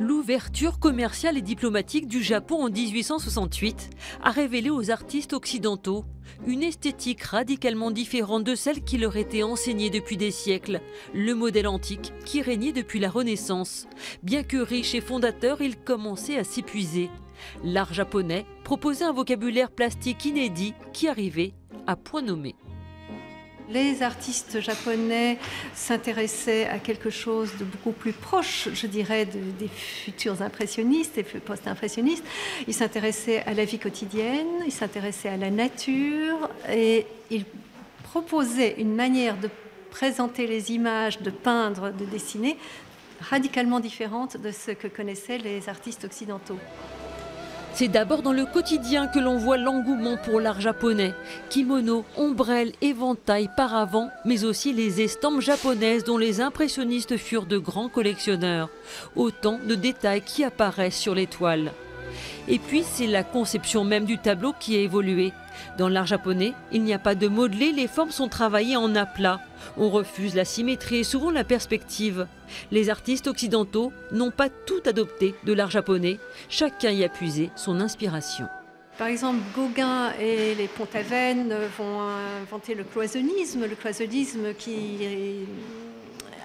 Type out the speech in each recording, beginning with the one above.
L'ouverture commerciale et diplomatique du Japon en 1868 a révélé aux artistes occidentaux une esthétique radicalement différente de celle qui leur était enseignée depuis des siècles, le modèle antique qui régnait depuis la Renaissance. Bien que riche et fondateur, il commençait à s'épuiser. L'art japonais proposait un vocabulaire plastique inédit qui arrivait à point nommé. Les artistes japonais s'intéressaient à quelque chose de beaucoup plus proche, je dirais, des futurs impressionnistes et post-impressionnistes. Ils s'intéressaient à la vie quotidienne, ils s'intéressaient à la nature et ils proposaient une manière de présenter les images, de peindre, de dessiner, radicalement différente de ce que connaissaient les artistes occidentaux. C'est d'abord dans le quotidien que l'on voit l'engouement pour l'art japonais. Kimono, ombrelles, éventails, paravents, mais aussi les estampes japonaises dont les impressionnistes furent de grands collectionneurs. Autant de détails qui apparaissent sur les toiles. Et puis c'est la conception même du tableau qui a évolué. Dans l'art japonais, il n'y a pas de modelé, les formes sont travaillées en aplat. On refuse la symétrie et souvent la perspective. Les artistes occidentaux n'ont pas tout adopté de l'art japonais, chacun y a puisé son inspiration. Par exemple, Gauguin et les Pont-Aven vont inventer le cloisonnisme qui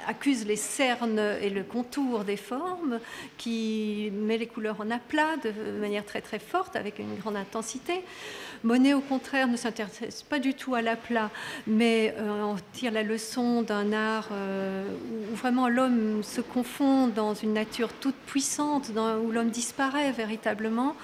accuse les cernes et le contour des formes, qui met les couleurs en aplat de manière très très forte, avec une grande intensité. Monet, au contraire, ne s'intéresse pas du tout à l'aplat, mais on tire la leçon d'un art où vraiment l'homme se confond dans une nature toute puissante, où l'homme disparaît véritablement,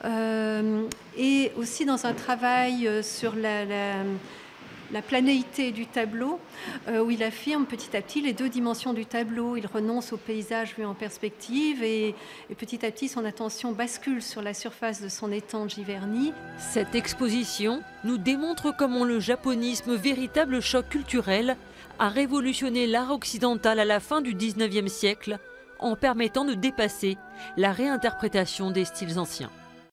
et aussi dans un travail sur la planéité du tableau, où il affirme petit à petit les deux dimensions du tableau. Il renonce au paysage vu en perspective et petit à petit son attention bascule sur la surface de son étang de Giverny. Cette exposition nous démontre comment le japonisme, véritable choc culturel, a révolutionné l'art occidental à la fin du 19e siècle en permettant de dépasser la réinterprétation des styles anciens.